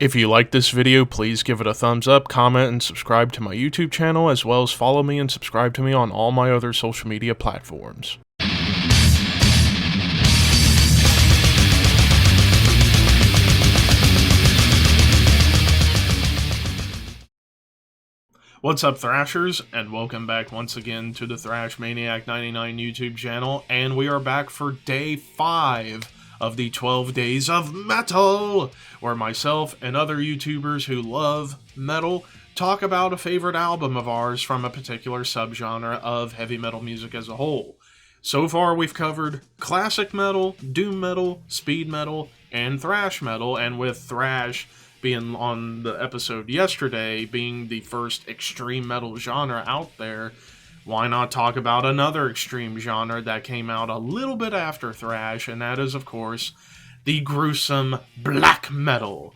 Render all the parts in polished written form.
If you like this video, please give it a thumbs up, comment, and subscribe to my YouTube channel, as well as follow me and subscribe to me on all my other social media platforms. What's up, Thrashers, and welcome back once again to the Thrash Maniac 99 YouTube channel, and we are back for day 5 of the 12 Days of Metal, where myself and other YouTubers who love metal talk about a favorite album of ours from a particular subgenre of heavy metal music as a whole. So far, we've covered classic metal, doom metal, speed metal, and thrash metal, and with thrash being on the episode yesterday, being the first extreme metal genre out there, why not talk about another extreme genre that came out a little bit after thrash, and that is, of course, the gruesome black metal.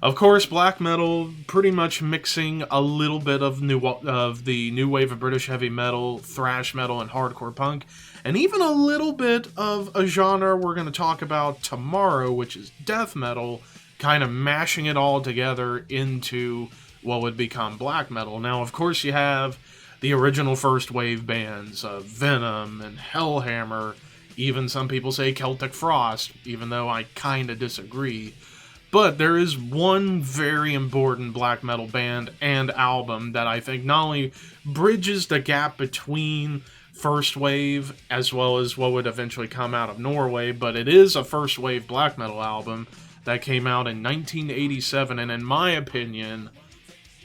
Of course, black metal pretty much mixing a little bit of the new wave of British heavy metal, thrash metal, and hardcore punk, and even a little bit of a genre we're going to talk about tomorrow, which is death metal, kind of mashing it all together into what would become black metal. Now, of course, you have the original first wave bands of Venom and Hellhammer, even some people say Celtic Frost, even though I kind of disagree. But there is one very important black metal band and album that I think not only bridges the gap between first wave as well as what would eventually come out of Norway, but it is a first wave black metal album that came out in 1987, and in my opinion,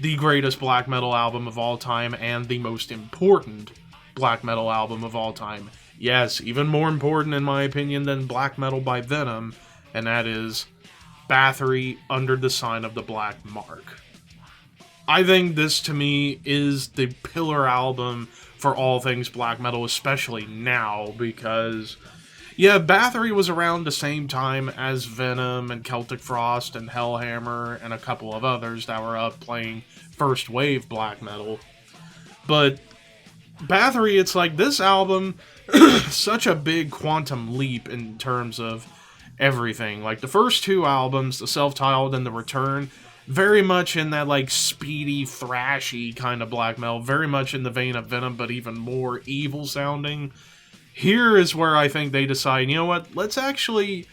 the greatest black metal album of all time and the most important black metal album of all time. Yes, even more important in my opinion than Black Metal by Venom, and that is Bathory Under the Sign of the Black Mark. I think this, to me, is the pillar album for all things black metal, especially now, because yeah, Bathory was around the same time as Venom and Celtic Frost and Hellhammer and a couple of others that were up playing first wave black metal. But Bathory, it's like this album, such a big quantum leap in terms of everything. Like the first two albums, the self-titled and the Return, very much in that like speedy, thrashy kind of black metal, very much in the vein of Venom, but even more evil sounding. Here is where I think they decide, you know what, let's actually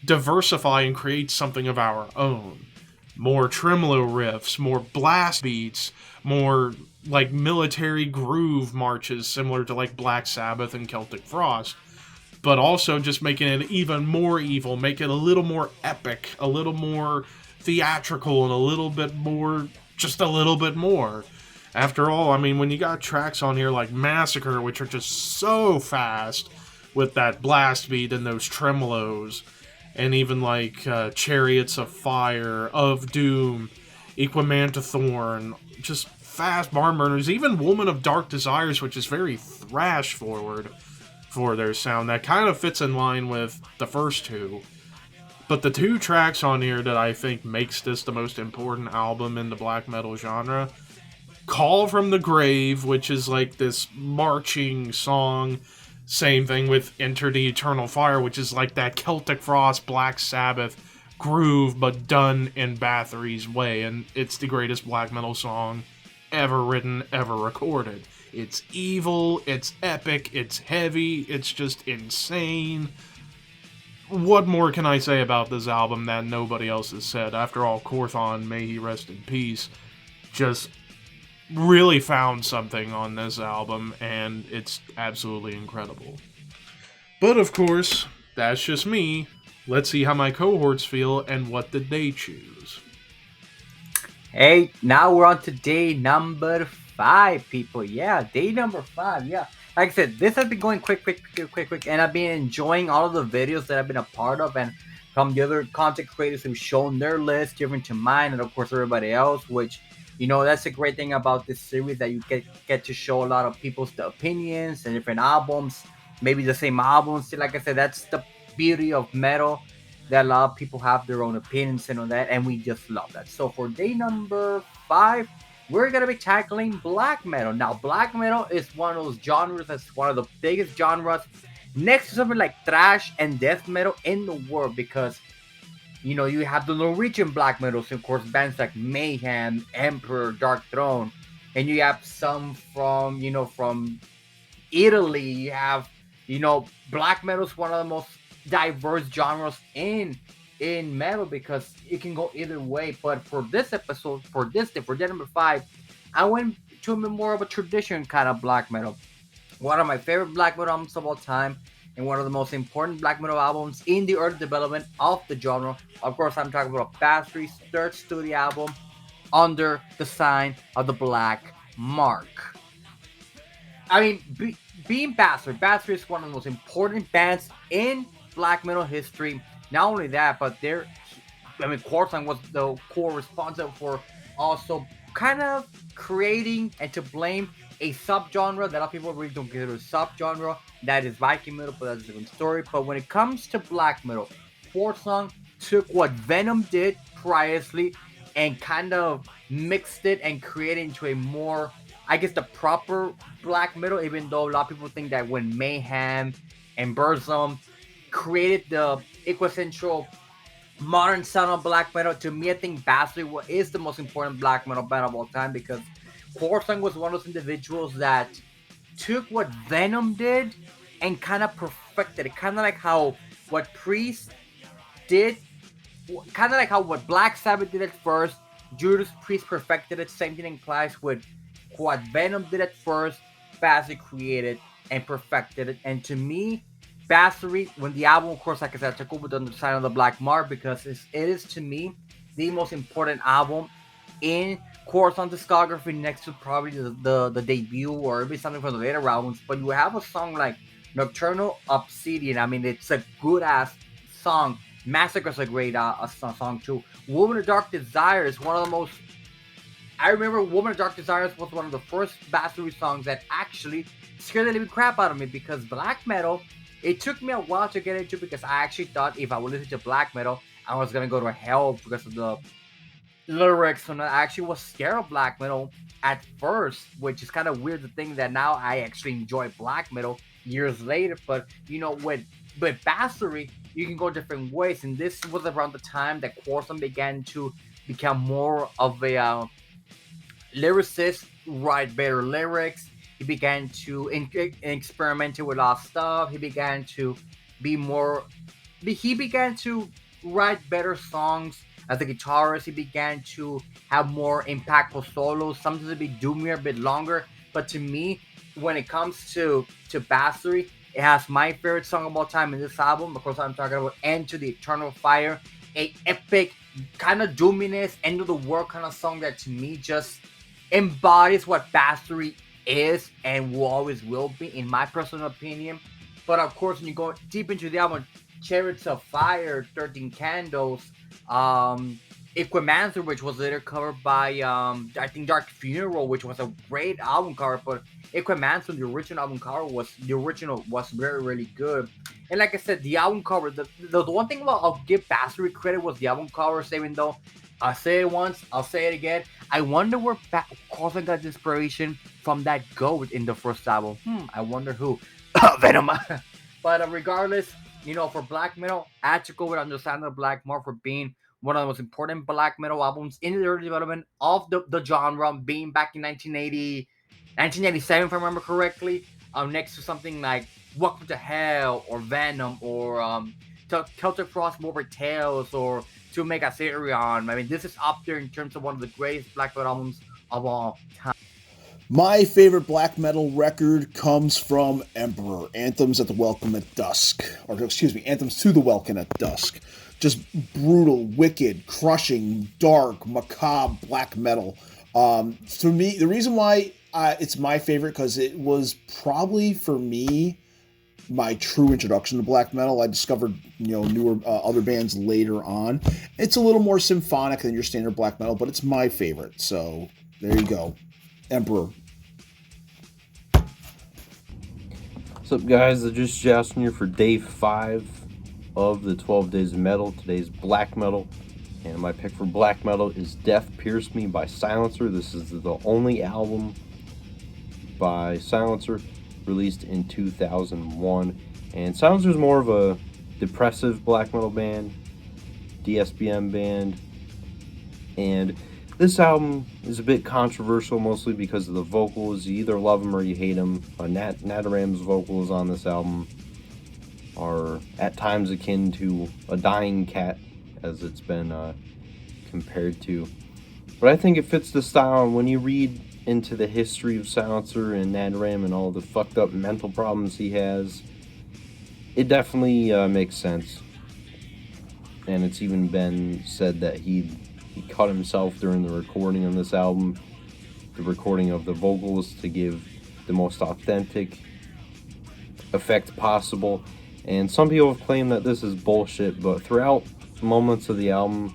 diversify and create something of our own. More tremolo riffs, more blast beats, more like military groove marches similar to like Black Sabbath and Celtic Frost, but also just making it even more evil, make it a little more epic, a little more theatrical, and a little bit more, just a little bit more. After all, I mean, when you got tracks on here like Massacre, which are just so fast with that blast beat and those tremolos, and even like Chariots of Fire, Of Doom, Equimantothorn, just fast barn burners, even Woman of Dark Desires, which is very thrash forward for their sound. That kind of fits in line with the first two. But the two tracks on here that I think makes this the most important album in the black metal genre, Call from the Grave, which is like this marching song. Same thing with Enter the Eternal Fire, which is like that Celtic Frost, Black Sabbath groove, but done in Bathory's way. And it's the greatest black metal song ever written, ever recorded. It's evil, it's epic, it's heavy, it's just insane. What more can I say about this album that nobody else has said? After all, Corthon, may he rest in peace, just really found something on this album, and it's absolutely incredible. But of course, that's just me. Let's see how my cohorts feel, and what did they choose. Hey, now we're on to day number 5, people. Yeah, day number 5, yeah. Like I said, this has been going quick, and I've been enjoying all of the videos that I've been a part of, and from the other content creators who've shown their list, different to mine, and of course everybody else, which, you know, that's a great thing about this series, that you get to show a lot of people's opinions and different albums, maybe the same albums. Like I said, that's the beauty of metal, that a lot of people have their own opinions and all that, and we just love that. So for day number 5, we're going to be tackling black metal. Now, black metal is one of those genres that's one of the biggest genres next to something like thrash and death metal in the world, because You have the Norwegian black metals, of course, bands like Mayhem, Emperor, Dark Throne, and you have some from Italy. You have, black metal is one of the most diverse genres in metal because it can go either way. But for this episode, for day number 5, I went to a bit more of a tradition kind of black metal. One of my favorite black metal albums of all time, and one of the most important black metal albums in the early development of the genre. Of course, I'm talking about Bathory's third studio album, Under the Sign of the Black Mark. I mean, being Bathory is one of the most important bands in black metal history. Not only that, but Quartzon was the core responsible for also kind of creating and to blame a subgenre that a lot of people really don't consider a subgenre. That is Viking metal, but that's a different story. But when it comes to black metal, Quartzon took what Venom did previously and kind of mixed it and created into a more, I guess, the proper black metal, even though a lot of people think that when Mayhem and Burzum created the quintessential modern sound of black metal, to me, I think Bathory is the most important black metal band of all time because Quartzon was one of those individuals that took what Venom did and kind of perfected it. Kind of like how what Priest did, kind of like how what Black Sabbath did at first, Judas Priest perfected it. Same thing applies with what Venom did at first, Bathory created and perfected it. And to me, Bathory, when the album, of course, like I said, took over the Sign of the Black Mark because it is to me the most important album in Quartzon's discography, next to probably the debut or maybe something from the later albums. But you have a song like Nocturnal Obsidian. I mean, it's a good ass song. Massacre's a great song too. Woman of Dark Desire is one of the most. I remember Woman of Dark Desires was one of the first Bathory songs that actually scared the living crap out of me because black metal. It took me a while to get into because I actually thought if I would listen to black metal, I was gonna go to hell because of the lyrics. And I actually was scared of black metal at first, which is kind of weird to think that now I actually enjoy black metal years later. But with Bathory, you can go different ways, and this was around the time that Quartzon began to become more of a lyricist, write better lyrics. He began to experiment with a lot of stuff. He began to write better songs as a guitarist. He began to have more impactful solos. Sometimes it'd be doomier, a bit longer. But to me, when it comes to Bathory, it has my favorite song of all time in this album. Of course, I'm talking about Into the Eternal Fire, a epic kind of doominess, end of the world kind of song that to me just embodies what Bathory is and will always will be, in my personal opinion. But of course, when you go deep into the album, Chariots of Fire, 13 Candles, Equimancer, which was later covered by I think Dark Funeral, which was a great album cover. But Equimancer, the original album cover, was very, really good. And like I said, the album cover, the one thing I'll give Bathory credit was the album covers, even though I'll say it once, I'll say it again. I wonder where Quartzon got inspiration from that goat in the first album. I wonder who. Venom. But regardless, for black metal, I had to go with Understand the Black Mark for being one of the most important black metal albums in the early development of the genre, being back in 1987, if I remember correctly, next to something like Welcome to Hell or Venom or Celtic Frost Morbid Tales or To Make a Assyrian. I mean, this is up there in terms of one of the greatest black metal albums of all time. My favorite black metal record comes from Emperor, Anthems at the Welcome at Dusk. Or, excuse me, Anthems to the Welcome at Dusk. Just brutal, wicked, crushing, dark, macabre black metal. For me, the reason why it's my favorite, because it was probably, for me, my true introduction to black metal. I discovered, newer other bands later on. It's a little more symphonic than your standard black metal, but it's my favorite. So, there you go. Emperor. What's up, guys? I just jousting here for day 5 of the 12 Days of Metal. Today's black metal, and my pick for black metal is Death Pierced Me by Silencer. This is the only album by Silencer released in 2001, and Silencer is more of a depressive black metal band DSBM band. And this album is a bit controversial, mostly because of the vocals. You either love them or you hate them. NetherRealm's vocals on this album are at times akin to a dying cat, as it's been compared to. But I think it fits the style, and when you read into the history of Silencer and NetherRealm and all the fucked up mental problems he has, it definitely makes sense. And it's even been said that he cut himself during the recording on this album, the recording of the vocals, to give the most authentic effect possible. And some people have claimed that this is bullshit, but throughout moments of the album,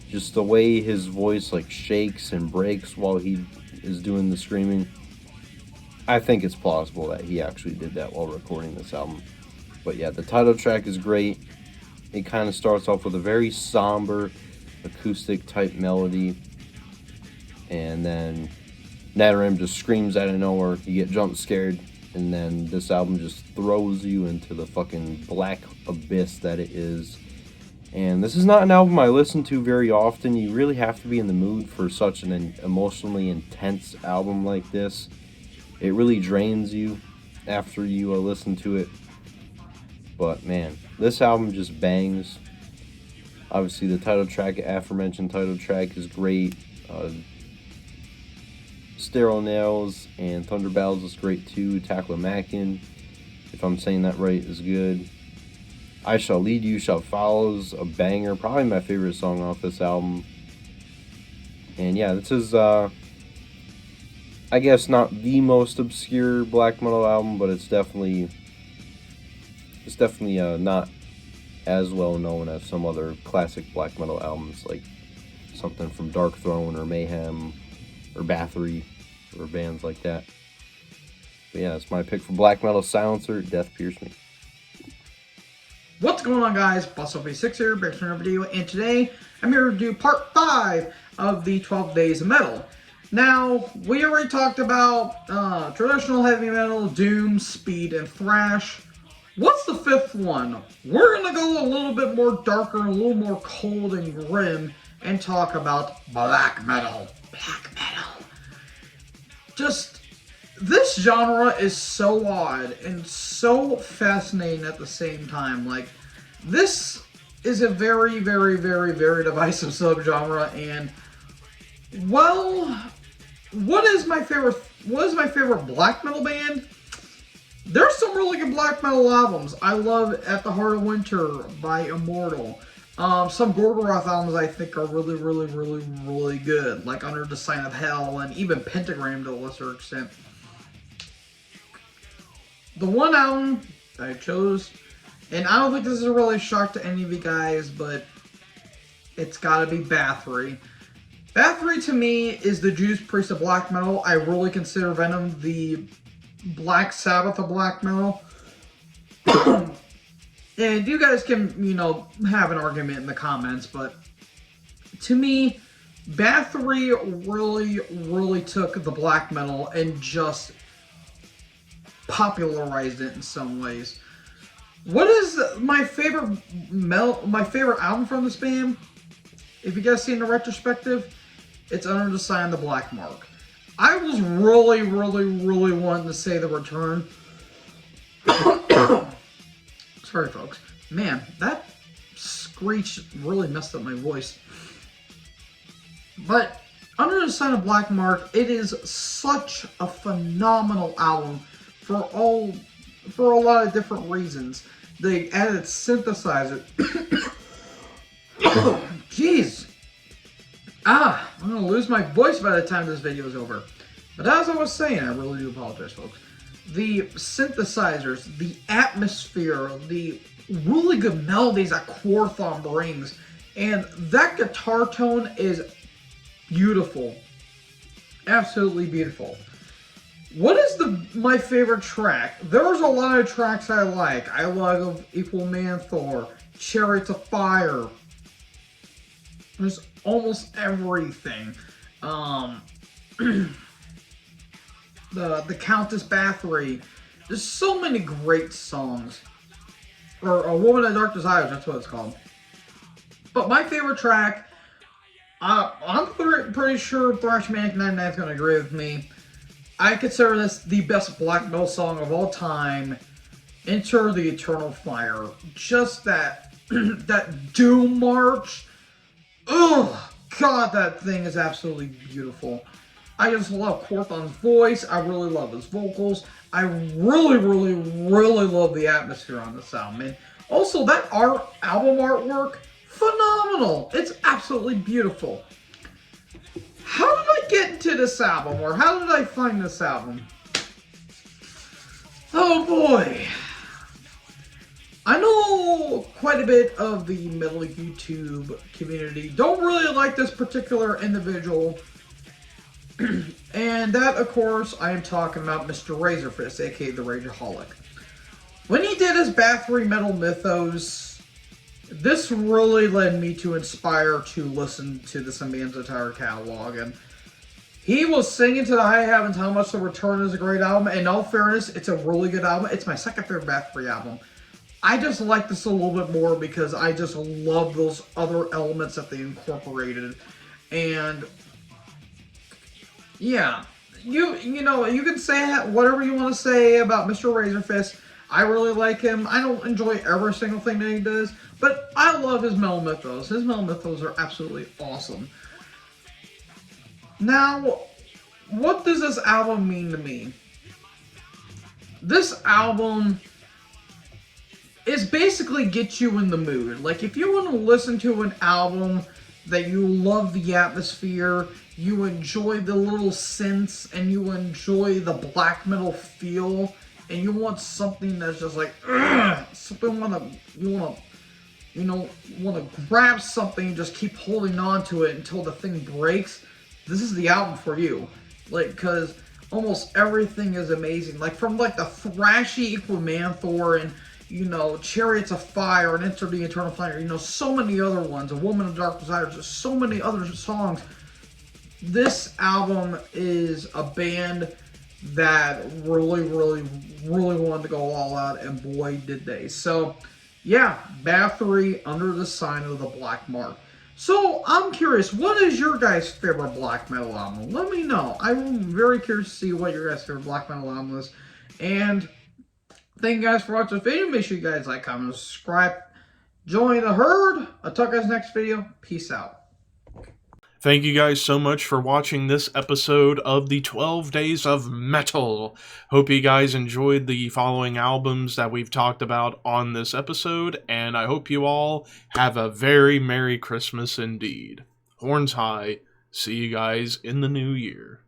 just the way his voice like shakes and breaks while he is doing the screaming, I think it's plausible that he actually did that while recording this album. But yeah, the title track is great. It kind of starts off with a very somber acoustic type melody, and then NetherRealm just screams out of nowhere. You get jump scared, and then this album just throws you into the fucking black abyss that it is. And this is not an album I listen to very often. You really have to be in the mood for such an emotionally intense album like this. It really drains you after you listen to it. But man, this album just bangs. Obviously the title track, aforementioned title track, is great. Sterile Nails and Thunder Battles is great too. Taklamakin, if I'm saying that right, is good. I Shall Lead You Shall Follow's a banger, probably my favorite song off this album. And yeah, this is I guess not the most obscure black metal album, but it's definitely not as well known as some other classic black metal albums, like something from Dark Throne or Mayhem or Bathory or bands like that. But yeah, it's my pick for black metal. Silencer, Death Pierce Me. What's going on, guys? BuzzOP6 here, back to another video, and today I'm here to do part 5 of the 12 Days of Metal. Now, we already talked about traditional heavy metal, doom, speed, and thrash. What's the 5th one? We're going to go a little bit more darker, a little more cold and grim, and talk about black metal. Black metal. Just, this genre is so odd and so fascinating at the same time. Like, this is a very, very, very, very divisive subgenre, and, well, what is my favorite black metal band? There's some really good black metal albums. I love At the Heart of Winter by Immortal. Some Gorgoroth albums I think are really, really, really, really good, like Under the Sign of Hell and even Pentagram to a lesser extent. The one album I chose, and I don't think this is really a shock to any of you guys, but it's gotta be Bathory. Bathory to me is the Judas Priest of black metal. I really consider Venom the Black Sabbath of black metal. And you guys can, have an argument in the comments, but to me, Bathory really, really took the black metal and just popularized it in some ways. What is my favorite album from this band? If you guys see in the retrospective, it's Under the Sign of the Black Mark. I was really, really, really wanting to say The Return. Sorry, folks. Man, that screech really messed up my voice. But Under the Sign of Black Mark, it is such a phenomenal album for a lot of different reasons. They added synthesizer. Jeez. I'm going to lose my voice by the time this video is over. But as I was saying, I really do apologize, folks. The synthesizers, the atmosphere, the really good melodies that Quorthon brings, and that guitar tone is beautiful. Absolutely beautiful. What is my favorite track? There's a lot of tracks I like. I love Equal Man Thor, Chariots of Fire. There's almost everything. The Countess Bathory. There's so many great songs. Or A Woman in Dark Desires, that's what it's called. But my favorite track, I'm pretty sure Thrash Maniac 99 is going to agree with me. I consider this the best black metal song of all time. Enter the Eternal Fire. Just that that Doom March. Oh God, that thing is absolutely beautiful. I just love Quorthon's voice. I really love his vocals. I really, really, really love the atmosphere on this album. And also, that album artwork, phenomenal. It's absolutely beautiful. How did I get into this album, or how did I find this album? Oh boy. I know quite a bit of the metal YouTube community don't really like this particular individual. And that, of course, I am talking about Mr. Razorfist, a.k.a. the Rageaholic. When he did his Bathory Metal Mythos, this really led me to inspire to listen to this man's entire catalog. And he was singing to the high heavens how much The Return is a great album. In all fairness, it's a really good album. It's my second favorite Bathory album. I just like this a little bit more because I just love those other elements that they incorporated. And yeah, you know, you can say whatever you want to say about Mr. Razorfist. I really like him. I don't enjoy every single thing that he does, but I love his Metal Mythos. His Metal Mythos are absolutely awesome. Now, what does this album mean to me? This album is basically get you in the mood. Like, if you want to listen to an album that you love the atmosphere, you enjoy the little synths, and you enjoy the black metal feel, and you want something that's just like, something you want to grab something and just keep holding on to it until the thing breaks, this is the album for you. Like, because almost everything is amazing. Like, from like the thrashy Equimanthor and, you know, Chariots of Fire and Enter the Eternal Fire, you know, so many other ones, A Woman of Dark Desires, just so many other songs. This album is a band that really, really, really wanted to go all out, and boy, did they. So, yeah, Bathory, Under the Sign of the Black Mark. So, I'm curious, what is your guys' favorite black metal album? Let me know. I'm very curious to see what your guys' favorite black metal album is. And thank you guys for watching this video. Make sure you guys like, comment, and subscribe. Join the herd. I'll talk to you guys next video. Peace out. Thank you guys so much for watching this episode of the 12 Days of Metal. Hope you guys enjoyed the following albums that we've talked about on this episode, and I hope you all have a very Merry Christmas indeed. Horns high. See you guys in the new year.